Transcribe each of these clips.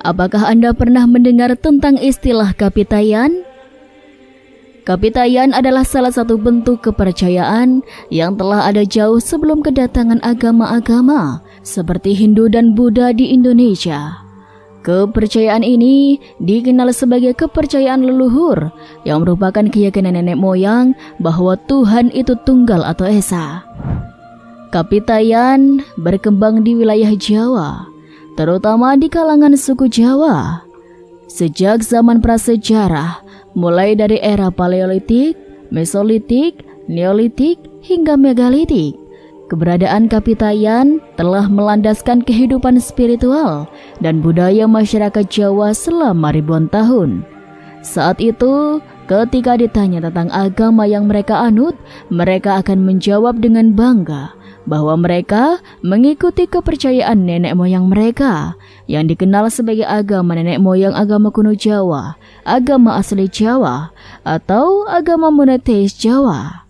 Apakah Anda pernah mendengar tentang istilah kapitayan? Kapitayan adalah salah satu bentuk kepercayaan yang telah ada jauh sebelum kedatangan agama-agama seperti Hindu dan Buddha di Indonesia. Kepercayaan ini dikenal sebagai kepercayaan leluhur yang merupakan keyakinan nenek moyang bahwa Tuhan itu tunggal atau esa. Kapitayan berkembang di wilayah Jawa, terutama di kalangan suku Jawa. Sejak zaman prasejarah, mulai dari era Paleolitik, Mesolitik, Neolitik, hingga Megalitik, keberadaan kapitayan telah melandaskan kehidupan spiritual dan budaya masyarakat Jawa selama ribuan tahun. Saat itu, ketika ditanya tentang agama yang mereka anut, mereka akan menjawab dengan bangga bahwa mereka mengikuti kepercayaan nenek moyang mereka yang dikenal sebagai agama nenek moyang agama kuno Jawa, agama asli Jawa, atau agama monoteis Jawa.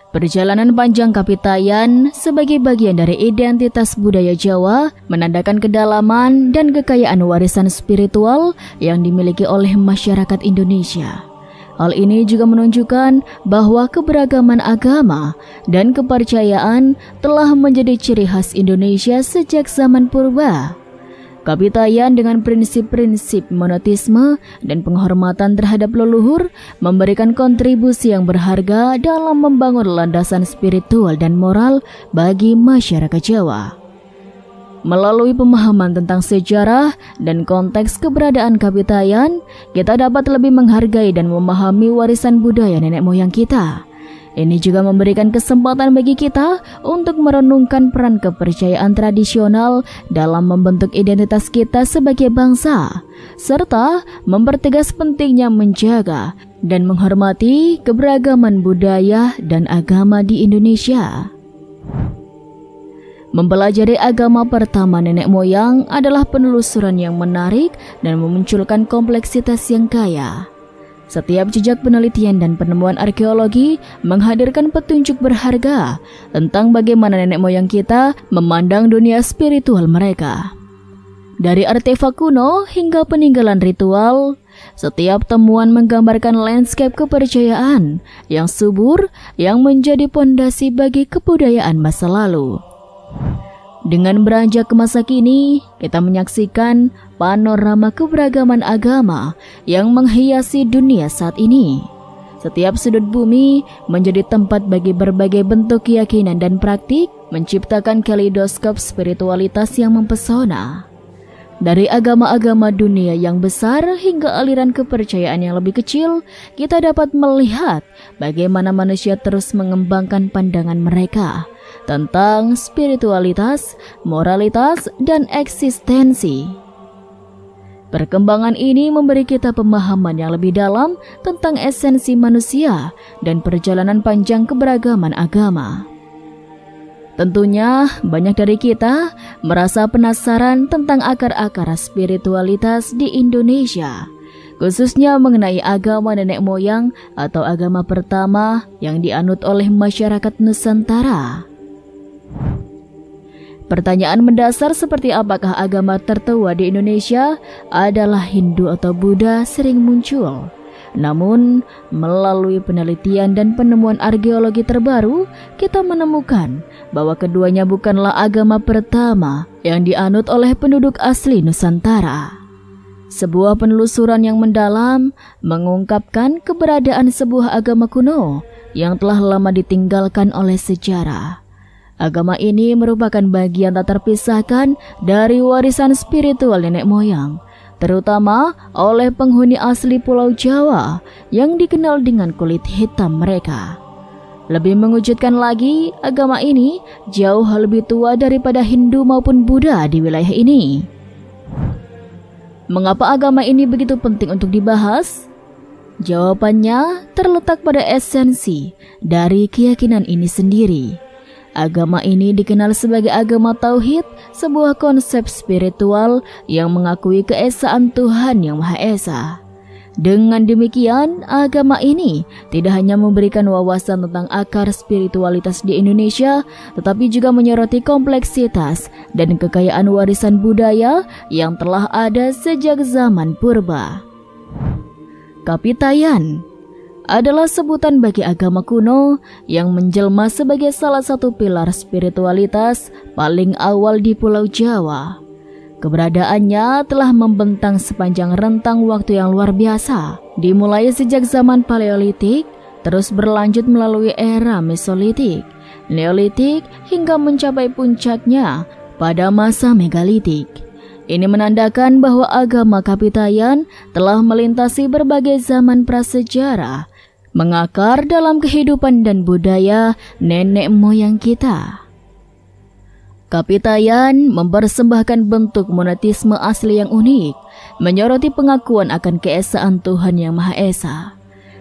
Perjalanan panjang kapitayan sebagai bagian dari identitas budaya Jawa menandakan kedalaman dan kekayaan warisan spiritual yang dimiliki oleh masyarakat Indonesia. Hal ini juga menunjukkan bahwa keberagaman agama dan kepercayaan telah menjadi ciri khas Indonesia sejak zaman purba. Kapitayan dengan prinsip-prinsip monoteisme dan penghormatan terhadap leluhur memberikan kontribusi yang berharga dalam membangun landasan spiritual dan moral bagi masyarakat Jawa. Melalui pemahaman tentang sejarah dan konteks keberadaan kapitayan, kita dapat lebih menghargai dan memahami warisan budaya nenek moyang kita. Ini juga memberikan kesempatan bagi kita untuk merenungkan peran kepercayaan tradisional dalam membentuk identitas kita sebagai bangsa, serta mempertegas pentingnya menjaga dan menghormati keberagaman budaya dan agama di Indonesia. Mempelajari agama pertama nenek moyang adalah penelusuran yang menarik dan memunculkan kompleksitas yang kaya. Setiap jejak penelitian dan penemuan arkeologi menghadirkan petunjuk berharga tentang bagaimana nenek moyang kita memandang dunia spiritual mereka. Dari artefak kuno hingga peninggalan ritual, setiap temuan menggambarkan landscape kepercayaan yang subur yang menjadi pondasi bagi kebudayaan masa lalu. Dengan beranjak ke masa kini, kita menyaksikan panorama keberagaman agama yang menghiasi dunia saat ini. Setiap sudut bumi menjadi tempat bagi berbagai bentuk keyakinan dan praktik, menciptakan kaleidoskop spiritualitas yang mempesona. Dari agama-agama dunia yang besar hingga aliran kepercayaan yang lebih kecil, kita dapat melihat bagaimana manusia terus mengembangkan pandangan mereka tentang spiritualitas, moralitas, dan eksistensi. Perkembangan ini memberi kita pemahaman yang lebih dalam tentang esensi manusia dan perjalanan panjang keberagaman agama. Tentunya, banyak dari kita merasa penasaran tentang akar-akar spiritualitas di Indonesia, khususnya mengenai agama nenek moyang atau agama pertama yang dianut oleh masyarakat Nusantara. Pertanyaan mendasar seperti apakah agama tertua di Indonesia adalah Hindu atau Buddha sering muncul. Namun, melalui penelitian dan penemuan arkeologi terbaru, kita menemukan bahwa keduanya bukanlah agama pertama yang dianut oleh penduduk asli Nusantara. Sebuah penelusuran yang mendalam mengungkapkan keberadaan sebuah agama kuno yang telah lama ditinggalkan oleh sejarah. Agama ini merupakan bagian tak terpisahkan dari warisan spiritual nenek moyang, terutama oleh penghuni asli Pulau Jawa yang dikenal dengan kulit hitam mereka. Lebih mengejutkan lagi, agama ini jauh lebih tua daripada Hindu maupun Buddha di wilayah ini. Mengapa agama ini begitu penting untuk dibahas? Jawabannya terletak pada esensi dari keyakinan ini sendiri. Agama ini dikenal sebagai agama tauhid, sebuah konsep spiritual yang mengakui keesaan Tuhan Yang Maha Esa. Dengan demikian, agama ini tidak hanya memberikan wawasan tentang akar spiritualitas di Indonesia, tetapi juga menyoroti kompleksitas dan kekayaan warisan budaya yang telah ada sejak zaman purba. Kapitayan adalah sebutan bagi agama kuno yang menjelma sebagai salah satu pilar spiritualitas paling awal di Pulau Jawa. Keberadaannya telah membentang sepanjang rentang waktu yang luar biasa, dimulai sejak zaman Paleolitik, terus berlanjut melalui era Mesolitik, Neolitik, hingga mencapai puncaknya pada masa Megalitik. Ini menandakan bahwa agama Kapitayan telah melintasi berbagai zaman prasejarah, mengakar dalam kehidupan dan budaya nenek moyang kita. Kapitayan mempersembahkan bentuk monoteisme asli yang unik, menyoroti pengakuan akan keesaan Tuhan Yang Maha Esa.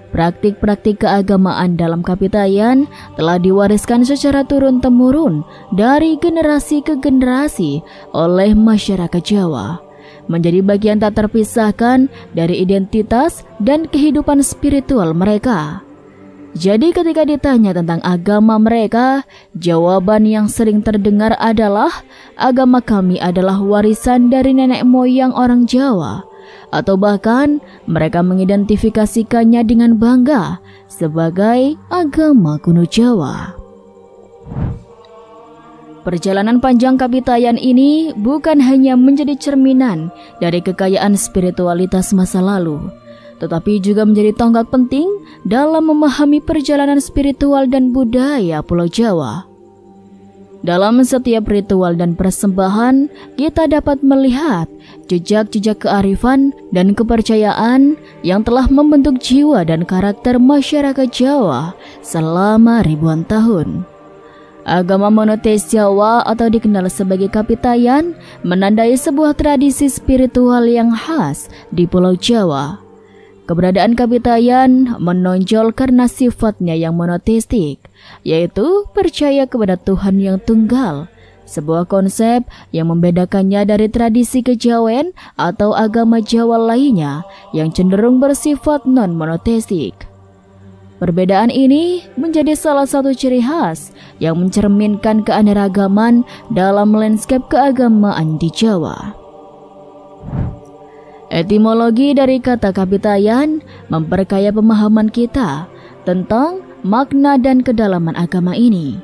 Praktik-praktik keagamaan dalam Kapitayan telah diwariskan secara turun-temurun dari generasi ke generasi oleh masyarakat Jawa, menjadi bagian tak terpisahkan dari identitas dan kehidupan spiritual mereka. Jadi ketika ditanya tentang agama mereka, jawaban yang sering terdengar adalah, agama kami adalah warisan dari nenek moyang orang Jawa. Atau bahkan mereka mengidentifikasikannya dengan bangga sebagai agama kuno Jawa. Perjalanan panjang Kapitayan ini bukan hanya menjadi cerminan dari kekayaan spiritualitas masa lalu, tetapi juga menjadi tonggak penting dalam memahami perjalanan spiritual dan budaya Pulau Jawa. Dalam setiap ritual dan persembahan, kita dapat melihat jejak-jejak kearifan dan kepercayaan yang telah membentuk jiwa dan karakter masyarakat Jawa selama ribuan tahun. Agama monoteis Jawa atau dikenal sebagai Kapitayan menandai sebuah tradisi spiritual yang khas di Pulau Jawa. Keberadaan Kapitayan menonjol karena sifatnya yang monoteistik, yaitu percaya kepada Tuhan yang tunggal, sebuah konsep yang membedakannya dari tradisi kejawen atau agama Jawa lainnya yang cenderung bersifat non-monoteistik. Perbedaan ini menjadi salah satu ciri khas yang mencerminkan keanekaragaman dalam lanskap keagamaan di Jawa. Etimologi dari kata Kapitayan memperkaya pemahaman kita tentang makna dan kedalaman agama ini.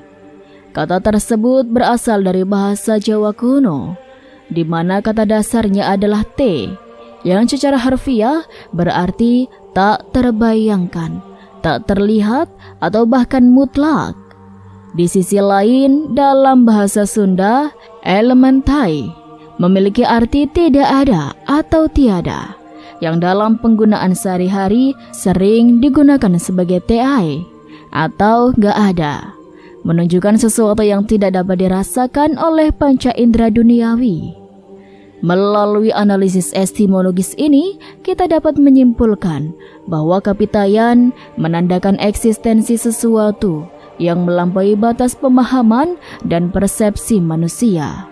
Kata tersebut berasal dari bahasa Jawa kuno, di mana kata dasarnya adalah te, yang secara harfiah berarti tak terbayangkan, tak terlihat, atau bahkan mutlak. Di sisi lain, dalam bahasa Sunda, elementai memiliki arti tidak ada atau tiada, yang dalam penggunaan sehari-hari sering digunakan sebagai TI atau gak ada, menunjukkan sesuatu yang tidak dapat dirasakan oleh panca indera duniawi. Melalui analisis etimologis ini, kita dapat menyimpulkan bahwa Kapitayan menandakan eksistensi sesuatu yang melampaui batas pemahaman dan persepsi manusia.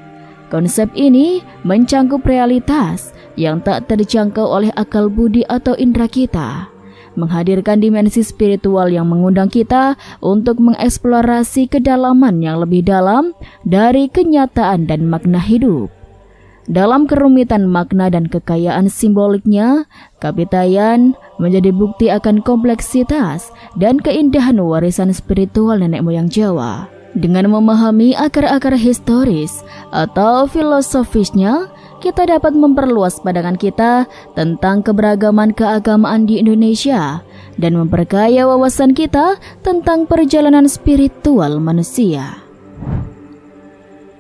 Konsep ini mencangkup realitas yang tak terjangkau oleh akal budi atau indera kita, menghadirkan dimensi spiritual yang mengundang kita untuk mengeksplorasi kedalaman yang lebih dalam dari kenyataan dan makna hidup. Dalam kerumitan makna dan kekayaan simboliknya, Kapitayan menjadi bukti akan kompleksitas dan keindahan warisan spiritual nenek moyang Jawa. Dengan memahami akar-akar historis atau filosofisnya, kita dapat memperluas pandangan kita tentang keberagaman keagamaan di Indonesia dan memperkaya wawasan kita tentang perjalanan spiritual manusia.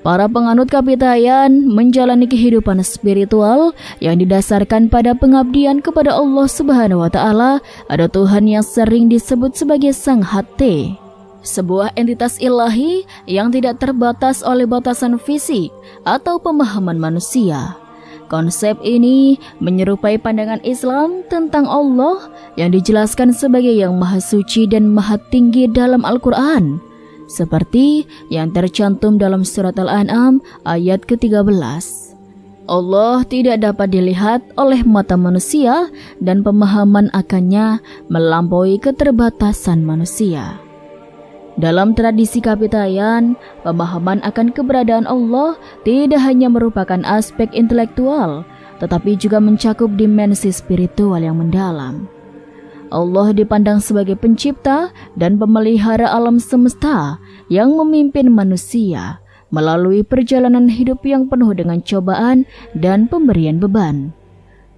Para penganut Kapitayan menjalani kehidupan spiritual yang didasarkan pada pengabdian kepada Allah Subhanahu wa Ta'ala, ada Tuhan yang sering disebut sebagai Sang Hate, sebuah entitas ilahi yang tidak terbatas oleh batasan fisik atau pemahaman manusia. Konsep ini menyerupai pandangan Islam tentang Allah yang dijelaskan sebagai yang maha suci dan maha tinggi dalam Al-Quran, seperti yang tercantum dalam surat Al-An'am ayat ke-13. Allah tidak dapat dilihat oleh mata manusia dan pemahaman akannya melampaui keterbatasan manusia. Dalam tradisi Kapitayan, pemahaman akan keberadaan Allah tidak hanya merupakan aspek intelektual, tetapi juga mencakup dimensi spiritual yang mendalam. Allah dipandang sebagai pencipta dan pemelihara alam semesta yang memimpin manusia melalui perjalanan hidup yang penuh dengan cobaan dan pemberian beban.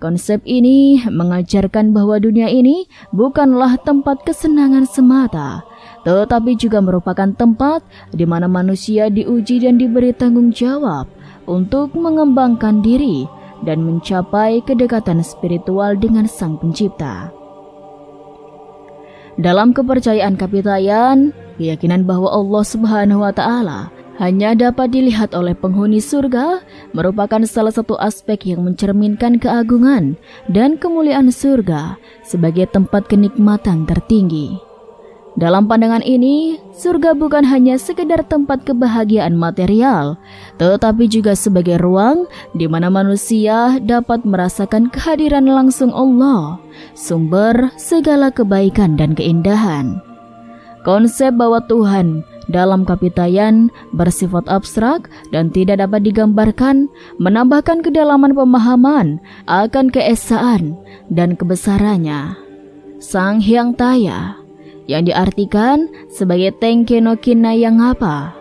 Konsep ini mengajarkan bahwa dunia ini bukanlah tempat kesenangan semata, tetapi juga merupakan tempat di mana manusia diuji dan diberi tanggung jawab untuk mengembangkan diri dan mencapai kedekatan spiritual dengan Sang Pencipta. Dalam kepercayaan Kapitayan, keyakinan bahwa Allah Subhanahu wa Ta'ala hanya dapat dilihat oleh penghuni surga merupakan salah satu aspek yang mencerminkan keagungan dan kemuliaan surga sebagai tempat kenikmatan tertinggi. Dalam pandangan ini, surga bukan hanya sekedar tempat kebahagiaan material, tetapi juga sebagai ruang di mana manusia dapat merasakan kehadiran langsung Allah, sumber segala kebaikan dan keindahan. Konsep bahwa Tuhan dalam Kapitayan bersifat abstrak dan tidak dapat digambarkan, menambahkan kedalaman pemahaman akan keesaan dan kebesarannya. Sang Hyang Taya, yang diartikan sebagai Tengke no Kinna yang apa,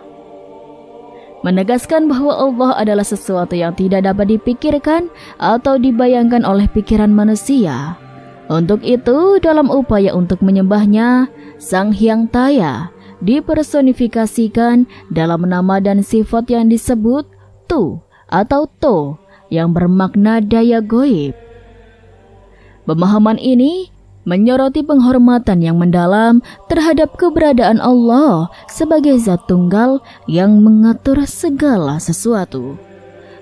menegaskan bahwa Allah adalah sesuatu yang tidak dapat dipikirkan atau dibayangkan oleh pikiran manusia. Untuk itu, dalam upaya untuk menyembahnya, Sang Hyang Taya dipersonifikasikan dalam nama dan sifat yang disebut Tu atau To yang bermakna daya goib. Pemahaman ini menyoroti penghormatan yang mendalam terhadap keberadaan Allah sebagai zat tunggal yang mengatur segala sesuatu.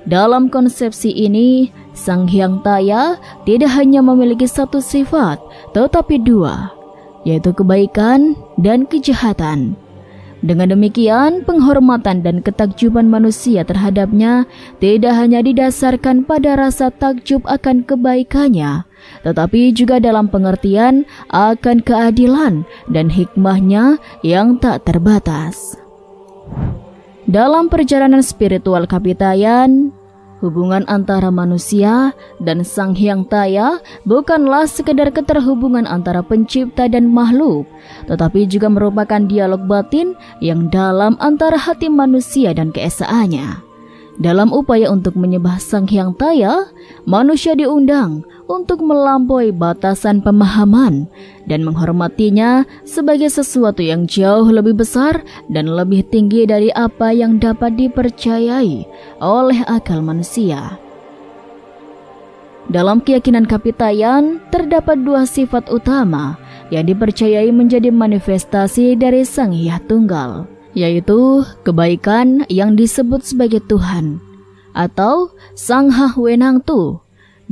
Dalam konsepsi ini, Sang Hyang Taya tidak hanya memiliki satu sifat, tetapi dua, yaitu kebaikan dan kejahatan. Dengan demikian, penghormatan dan ketakjuban manusia terhadapnya tidak hanya didasarkan pada rasa takjub akan kebaikannya, tetapi juga dalam pengertian akan keadilan dan hikmahnya yang tak terbatas. Dalam perjalanan spiritual Kapitayan, hubungan antara manusia dan Sang Hyang Taya bukanlah sekedar keterhubungan antara pencipta dan makhluk, tetapi juga merupakan dialog batin yang dalam antara hati manusia dan keesaannya. Dalam upaya untuk menyembah Sang Hyang Taya, manusia diundang untuk melampaui batasan pemahaman dan menghormatinya sebagai sesuatu yang jauh lebih besar dan lebih tinggi dari apa yang dapat dipercayai oleh akal manusia. Dalam keyakinan Kapitayan, terdapat dua sifat utama yang dipercayai menjadi manifestasi dari Sang Hyang Tunggal, yaitu kebaikan yang disebut sebagai Tuhan atau Sang Ha Wenang Tu,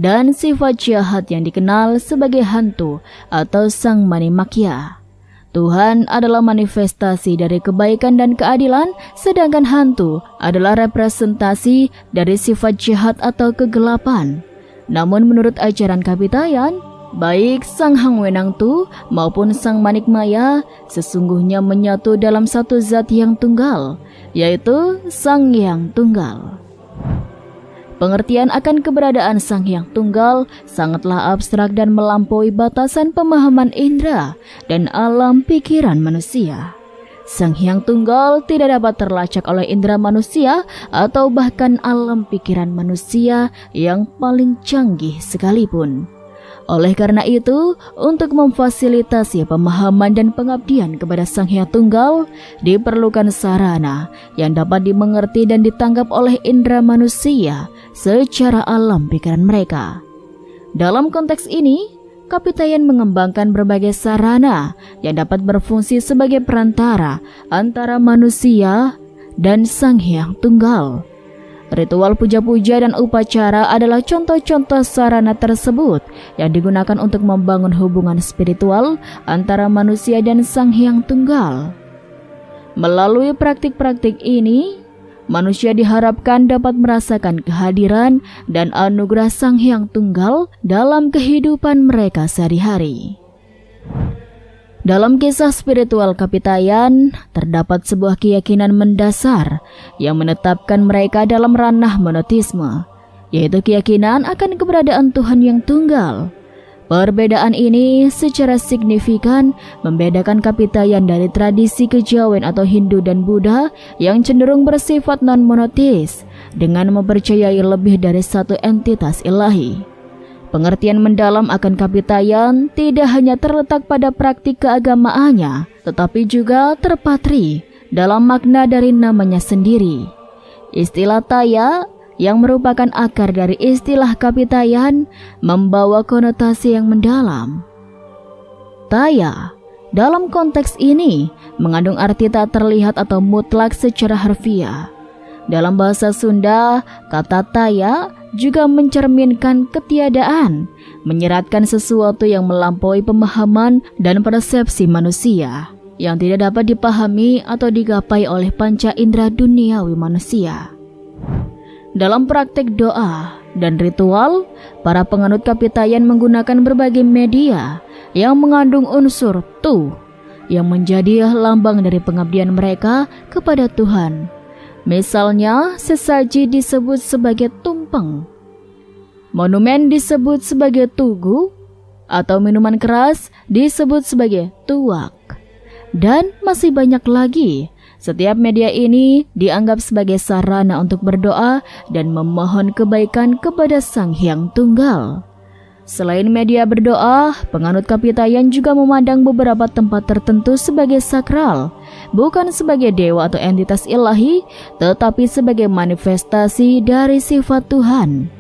dan sifat jahat yang dikenal sebagai hantu atau Sang Manimakya. Tuhan adalah manifestasi dari kebaikan dan keadilan, sedangkan hantu adalah representasi dari sifat jahat atau kegelapan. Namun menurut ajaran Kapitayan, baik Sang Hang Wenang Tu maupun Sang Manikmaya sesungguhnya menyatu dalam satu zat yang tunggal, yaitu Sang Hyang Tunggal. Pengertian akan keberadaan Sang Hyang Tunggal sangatlah abstrak dan melampaui batasan pemahaman indera dan alam pikiran manusia. Sang Hyang Tunggal tidak dapat terlacak oleh indera manusia atau bahkan alam pikiran manusia yang paling canggih sekalipun. Oleh karena itu, untuk memfasilitasi pemahaman dan pengabdian kepada Sang Hyang Tunggal, diperlukan sarana yang dapat dimengerti dan ditangkap oleh indera manusia secara alam pikiran mereka. Dalam konteks ini, Kapitayan mengembangkan berbagai sarana yang dapat berfungsi sebagai perantara antara manusia dan Sang Hyang Tunggal. Ritual puja-puja dan upacara adalah contoh-contoh sarana tersebut yang digunakan untuk membangun hubungan spiritual antara manusia dan Sang Hyang Tunggal. Melalui praktik-praktik ini, manusia diharapkan dapat merasakan kehadiran dan anugerah Sang Hyang Tunggal dalam kehidupan mereka sehari-hari. Dalam kisah spiritual Kapitayan, terdapat sebuah keyakinan mendasar yang menetapkan mereka dalam ranah monoteisme, yaitu keyakinan akan keberadaan Tuhan yang tunggal. Perbedaan ini secara signifikan membedakan Kapitayan dari tradisi kejawen atau Hindu dan Buddha yang cenderung bersifat non-monoteis dengan mempercayai lebih dari satu entitas ilahi. Pengertian mendalam akan Kapitayan tidak hanya terletak pada praktik keagamaannya, tetapi juga terpatri dalam makna dari namanya sendiri. Istilah Taya yang merupakan akar dari istilah Kapitayan membawa konotasi yang mendalam. Taya dalam konteks ini mengandung arti tak terlihat atau mutlak secara harfiah. Dalam bahasa Sunda, kata Taya juga mencerminkan ketiadaan, menyeratkan sesuatu yang melampaui pemahaman dan persepsi manusia, yang tidak dapat dipahami atau digapai oleh panca indera duniawi manusia. Dalam praktik doa dan ritual, para penganut Kapitayan menggunakan berbagai media yang mengandung unsur tu, yang menjadi lambang dari pengabdian mereka kepada Tuhan. Misalnya, sesaji disebut sebagai tumpeng, monumen disebut sebagai tugu, atau minuman keras disebut sebagai tuak. Dan masih banyak lagi. Setiap media ini dianggap sebagai sarana untuk berdoa dan memohon kebaikan kepada Sang Hyang Tunggal. Selain media berdoa, penganut Kapitayan juga memandang beberapa tempat tertentu sebagai sakral, bukan sebagai dewa atau entitas ilahi, tetapi sebagai manifestasi dari sifat Tuhan.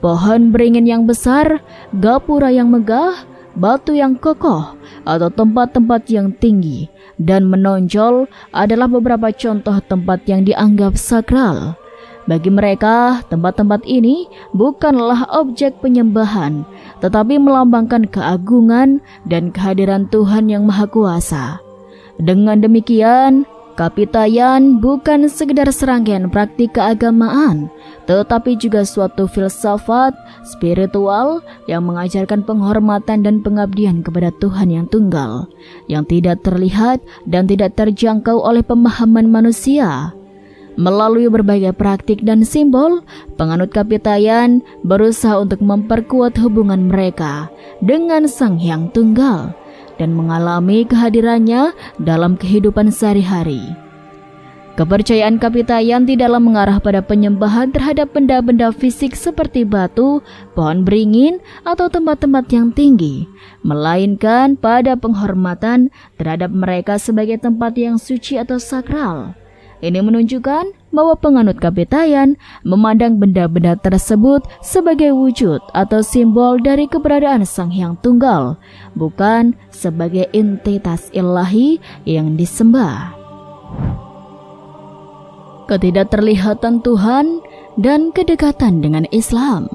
Pohon beringin yang besar, gapura yang megah, batu yang kokoh, atau tempat-tempat yang tinggi dan menonjol adalah beberapa contoh tempat yang dianggap sakral. Bagi mereka, tempat-tempat ini bukanlah objek penyembahan, tetapi melambangkan keagungan dan kehadiran Tuhan yang Maha Kuasa. Dengan demikian, Kapitayan bukan sekedar serangkaian praktik keagamaan, tetapi juga suatu filsafat spiritual yang mengajarkan penghormatan dan pengabdian kepada Tuhan yang tunggal, yang tidak terlihat dan tidak terjangkau oleh pemahaman manusia. Melalui berbagai praktik dan simbol, penganut Kapitayan berusaha untuk memperkuat hubungan mereka dengan Sang Hyang Tunggal dan mengalami kehadirannya dalam kehidupan sehari-hari. Kepercayaan Kapitayan tidaklah mengarah pada penyembahan terhadap benda-benda fisik seperti batu, pohon beringin, atau tempat-tempat yang tinggi, melainkan pada penghormatan terhadap mereka sebagai tempat yang suci atau sakral. Ini menunjukkan bahwa penganut Kapitayan memandang benda-benda tersebut sebagai wujud atau simbol dari keberadaan Sang Hyang Tunggal, bukan sebagai entitas ilahi yang disembah. Ketidakterlihatan Tuhan dan kedekatan dengan Islam.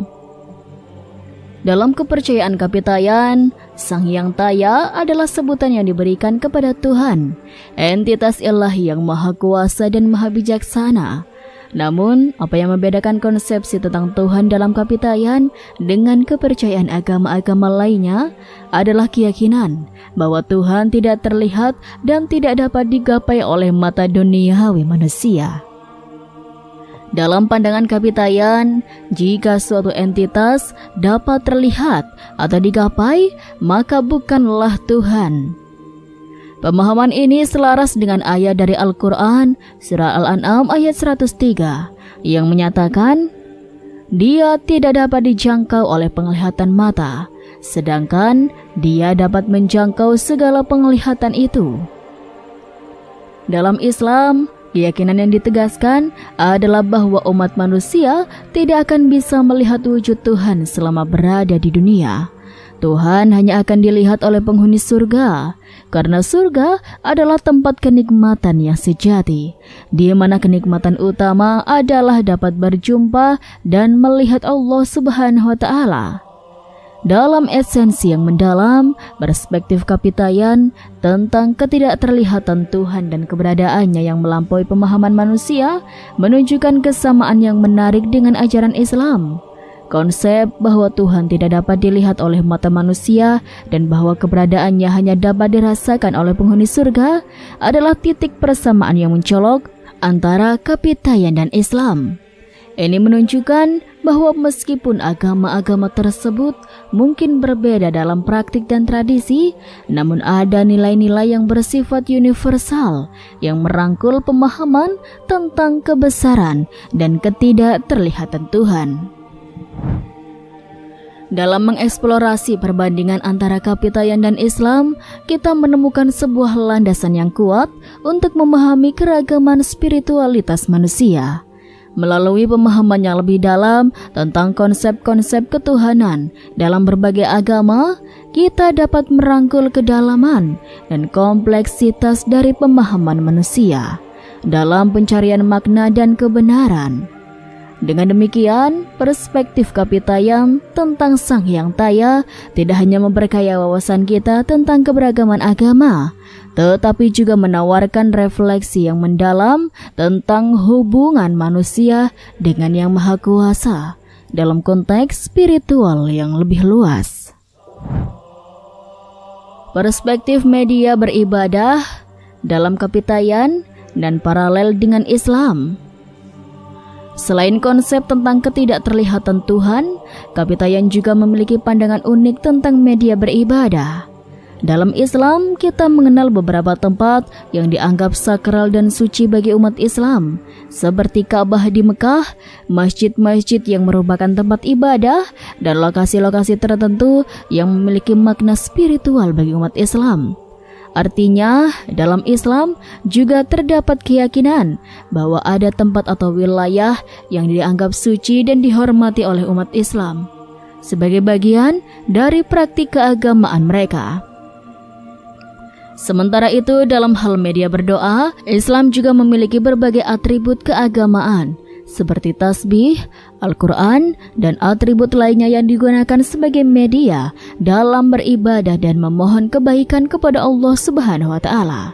Dalam kepercayaan Kapitayan, Sang Hyang Taya adalah sebutan yang diberikan kepada Tuhan, entitas ilahi yang maha kuasa dan maha bijaksana. Namun, apa yang membedakan konsepsi tentang Tuhan dalam Kapitayan dengan kepercayaan agama-agama lainnya adalah keyakinan bahwa Tuhan tidak terlihat dan tidak dapat digapai oleh mata duniawi manusia. Dalam pandangan Kapitayan, jika suatu entitas dapat terlihat atau digapai, maka bukanlah Tuhan. Pemahaman ini selaras dengan ayat dari Al-Quran, Surah Al-An'am ayat 103, yang menyatakan, Dia tidak dapat dijangkau oleh penglihatan mata, sedangkan Dia dapat menjangkau segala penglihatan itu. Dalam Islam, keyakinan yang ditegaskan adalah bahwa umat manusia tidak akan bisa melihat wujud Tuhan selama berada di dunia. Tuhan hanya akan dilihat oleh penghuni surga, karena surga adalah tempat kenikmatan yang sejati, di mana kenikmatan utama adalah dapat berjumpa dan melihat Allah Subhanahu wa Ta'ala. Dalam esensi yang mendalam, perspektif Kapitayan tentang ketidakterlihatan Tuhan dan keberadaannya yang melampaui pemahaman manusia menunjukkan kesamaan yang menarik dengan ajaran Islam. Konsep bahwa Tuhan tidak dapat dilihat oleh mata manusia dan bahwa keberadaannya hanya dapat dirasakan oleh penghuni surga adalah titik persamaan yang mencolok antara Kapitayan dan Islam. Ini menunjukkan bahwa meskipun agama-agama tersebut mungkin berbeda dalam praktik dan tradisi, namun ada nilai-nilai yang bersifat universal yang merangkul pemahaman tentang kebesaran dan ketidakterlihatan Tuhan. Dalam mengeksplorasi perbandingan antara Kapitayan dan Islam, kita menemukan sebuah landasan yang kuat untuk memahami keragaman spiritualitas manusia. Melalui pemahaman yang lebih dalam tentang konsep-konsep ketuhanan dalam berbagai agama, kita dapat merangkul kedalaman dan kompleksitas dari pemahaman manusia dalam pencarian makna dan kebenaran. Dengan demikian, perspektif Kapitayan tentang Sang Hyang Taya tidak hanya memperkaya wawasan kita tentang keberagaman agama, tetapi juga menawarkan refleksi yang mendalam tentang hubungan manusia dengan Yang Maha Kuasa dalam konteks spiritual yang lebih luas. Perspektif media beribadah dalam Kapitayan dan paralel dengan Islam. Selain konsep tentang ketidakterlihatan Tuhan, Kapitayan juga memiliki pandangan unik tentang media beribadah. Dalam Islam, kita mengenal beberapa tempat yang dianggap sakral dan suci bagi umat Islam, seperti Ka'bah di Mekah, masjid-masjid yang merupakan tempat ibadah, dan lokasi-lokasi tertentu yang memiliki makna spiritual bagi umat Islam. Artinya, dalam Islam juga terdapat keyakinan bahwa ada tempat atau wilayah yang dianggap suci dan dihormati oleh umat Islam sebagai bagian dari praktik keagamaan mereka. Sementara itu, dalam hal media berdoa, Islam juga memiliki berbagai atribut keagamaan seperti tasbih, Al-Quran, dan atribut lainnya yang digunakan sebagai media dalam beribadah dan memohon kebaikan kepada Allah Subhanahu wa Ta'ala.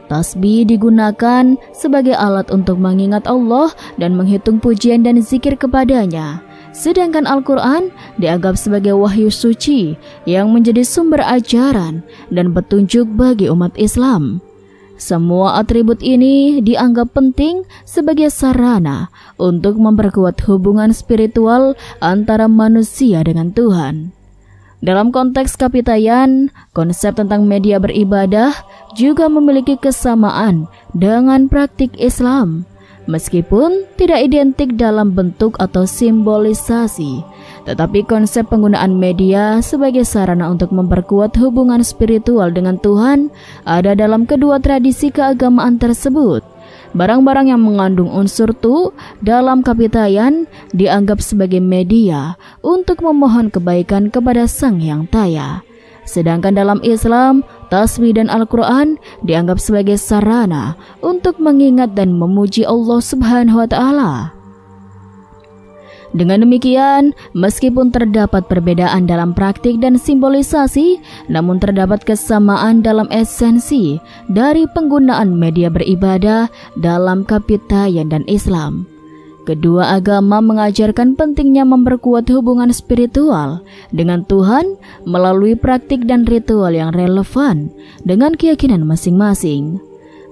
Tasbih digunakan sebagai alat untuk mengingat Allah dan menghitung pujian dan zikir kepadanya, sedangkan Al-Quran dianggap sebagai wahyu suci yang menjadi sumber ajaran dan petunjuk bagi umat Islam. Semua atribut ini dianggap penting sebagai sarana untuk memperkuat hubungan spiritual antara manusia dengan Tuhan. Dalam konteks Kapitayan, konsep tentang media beribadah juga memiliki kesamaan dengan praktik Islam, meskipun tidak identik dalam bentuk atau simbolisasi. Tetapi konsep penggunaan media sebagai sarana untuk memperkuat hubungan spiritual dengan Tuhan ada dalam kedua tradisi keagamaan tersebut. Barang-barang yang mengandung unsur tu dalam Kapitayan dianggap sebagai media untuk memohon kebaikan kepada Sang Hyang Taya. Sedangkan dalam Islam, tasbih dan Al-Quran dianggap sebagai sarana untuk mengingat dan memuji Allah Subhanahu wa Ta'ala. Dengan demikian, meskipun terdapat perbedaan dalam praktik dan simbolisasi, namun terdapat kesamaan dalam esensi dari penggunaan media beribadah dalam Kapitayan dan Islam. Kedua agama mengajarkan pentingnya memperkuat hubungan spiritual dengan Tuhan melalui praktik dan ritual yang relevan dengan keyakinan masing-masing.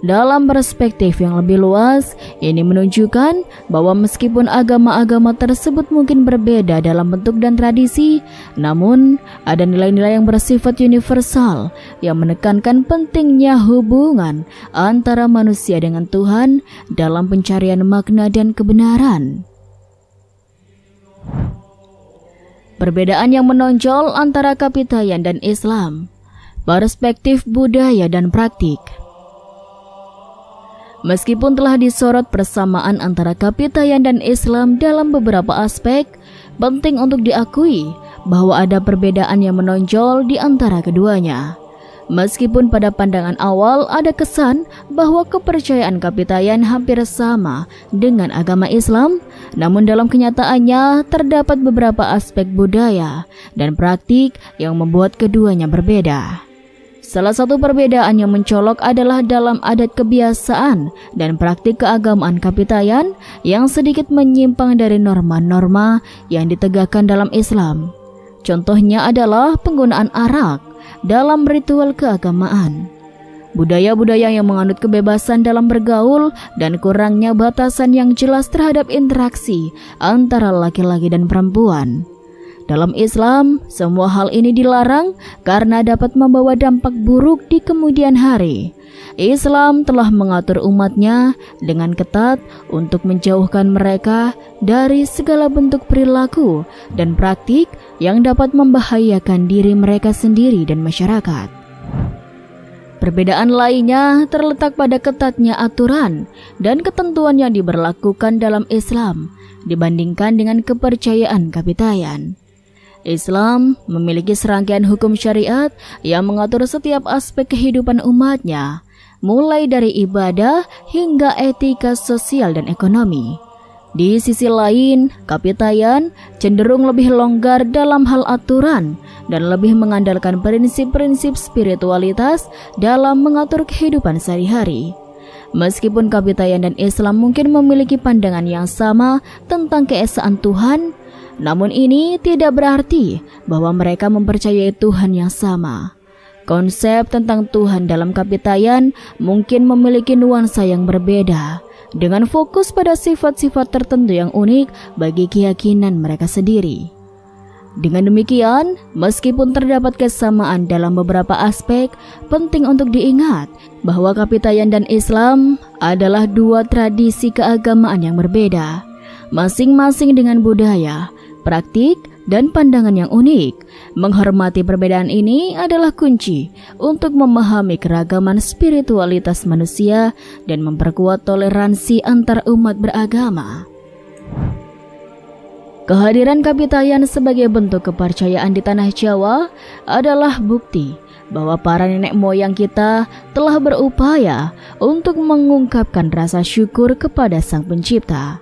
Dalam perspektif yang lebih luas, ini menunjukkan bahwa meskipun agama-agama tersebut mungkin berbeda dalam bentuk dan tradisi, namun ada nilai-nilai yang bersifat universal yang menekankan pentingnya hubungan antara manusia dengan Tuhan dalam pencarian makna dan kebenaran. Perbedaan yang menonjol antara Kapitayan dan Islam, perspektif budaya dan praktik. Meskipun telah disorot persamaan antara Kapitayan dan Islam dalam beberapa aspek, penting untuk diakui bahwa ada perbedaan yang menonjol di antara keduanya. Meskipun pada pandangan awal ada kesan bahwa kepercayaan Kapitayan hampir sama dengan agama Islam, namun dalam kenyataannya terdapat beberapa aspek budaya dan praktik yang membuat keduanya berbeda. Salah satu perbedaan yang mencolok adalah dalam adat kebiasaan dan praktik keagamaan Kapitayan yang sedikit menyimpang dari norma-norma yang ditegakkan dalam Islam. Contohnya adalah penggunaan arak dalam ritual keagamaan. Budaya-budaya yang menganut kebebasan dalam bergaul dan kurangnya batasan yang jelas terhadap interaksi antara laki-laki dan perempuan. Dalam Islam, semua hal ini dilarang karena dapat membawa dampak buruk di kemudian hari. Islam telah mengatur umatnya dengan ketat untuk menjauhkan mereka dari segala bentuk perilaku dan praktik yang dapat membahayakan diri mereka sendiri dan masyarakat. Perbedaan lainnya terletak pada ketatnya aturan dan ketentuan yang diberlakukan dalam Islam dibandingkan dengan kepercayaan Kapitayan. Islam memiliki serangkaian hukum syariat yang mengatur setiap aspek kehidupan umatnya, mulai dari ibadah hingga etika sosial dan ekonomi. Di sisi lain, Kapitayan cenderung lebih longgar dalam hal aturan dan lebih mengandalkan prinsip-prinsip spiritualitas dalam mengatur kehidupan sehari-hari. Meskipun Kapitayan dan Islam mungkin memiliki pandangan yang sama tentang keesaan Tuhan, namun ini tidak berarti bahwa mereka mempercayai Tuhan yang sama. Konsep tentang Tuhan dalam Kapitayan mungkin memiliki nuansa yang berbeda, dengan fokus pada sifat-sifat tertentu yang unik bagi keyakinan mereka sendiri. Dengan demikian, meskipun terdapat kesamaan dalam beberapa aspek, penting untuk diingat bahwa Kapitayan dan Islam adalah dua tradisi keagamaan yang berbeda, masing-masing dengan budaya, praktik, dan pandangan yang unik. Menghormati perbedaan ini adalah kunci untuk memahami keragaman spiritualitas manusia dan memperkuat toleransi antar umat beragama. Kehadiran Kapitayan sebagai bentuk kepercayaan di tanah Jawa adalah bukti bahwa para nenek moyang kita telah berupaya untuk mengungkapkan rasa syukur kepada Sang Pencipta.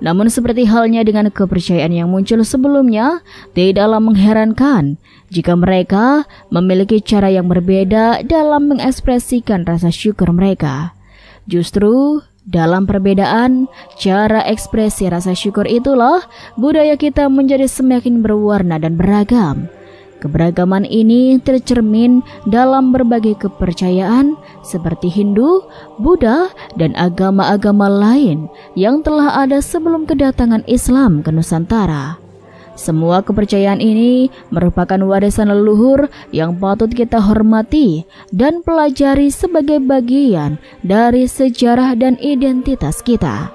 Namun seperti halnya dengan kepercayaan yang muncul sebelumnya, tidaklah mengherankan jika mereka memiliki cara yang berbeda dalam mengekspresikan rasa syukur mereka. Justru dalam perbedaan cara ekspresi rasa syukur itulah budaya kita menjadi semakin berwarna dan beragam. Keberagaman ini tercermin dalam berbagai kepercayaan seperti Hindu, Buddha, dan agama-agama lain yang telah ada sebelum kedatangan Islam ke Nusantara. Semua kepercayaan ini merupakan warisan leluhur yang patut kita hormati dan pelajari sebagai bagian dari sejarah dan identitas kita.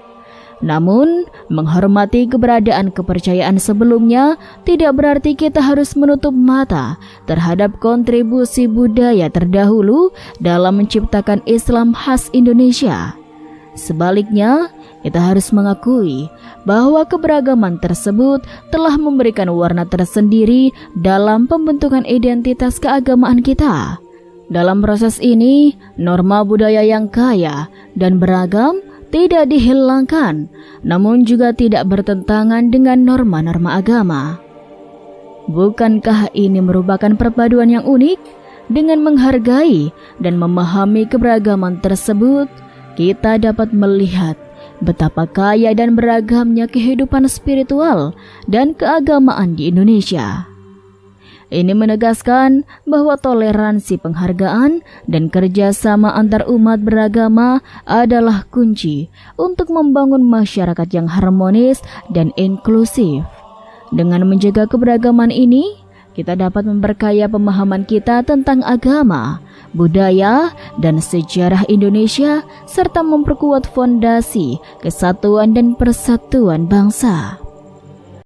Namun, menghormati keberadaan kepercayaan sebelumnya tidak berarti kita harus menutup mata terhadap kontribusi budaya terdahulu dalam menciptakan Islam khas Indonesia. Sebaliknya, kita harus mengakui bahwa keberagaman tersebut telah memberikan warna tersendiri dalam pembentukan identitas keagamaan kita. Dalam proses ini, norma budaya yang kaya dan beragam tidak dihilangkan, namun juga tidak bertentangan dengan norma-norma agama. Bukankah ini merupakan perpaduan yang unik? Dengan menghargai dan memahami keberagaman tersebut, kita dapat melihat betapa kaya dan beragamnya kehidupan spiritual dan keagamaan di Indonesia. Ini menegaskan bahwa toleransi, penghargaan, dan kerjasama antar umat beragama adalah kunci untuk membangun masyarakat yang harmonis dan inklusif. Dengan menjaga keberagaman ini, kita dapat memperkaya pemahaman kita tentang agama, budaya, dan sejarah Indonesia, serta memperkuat fondasi kesatuan dan persatuan bangsa.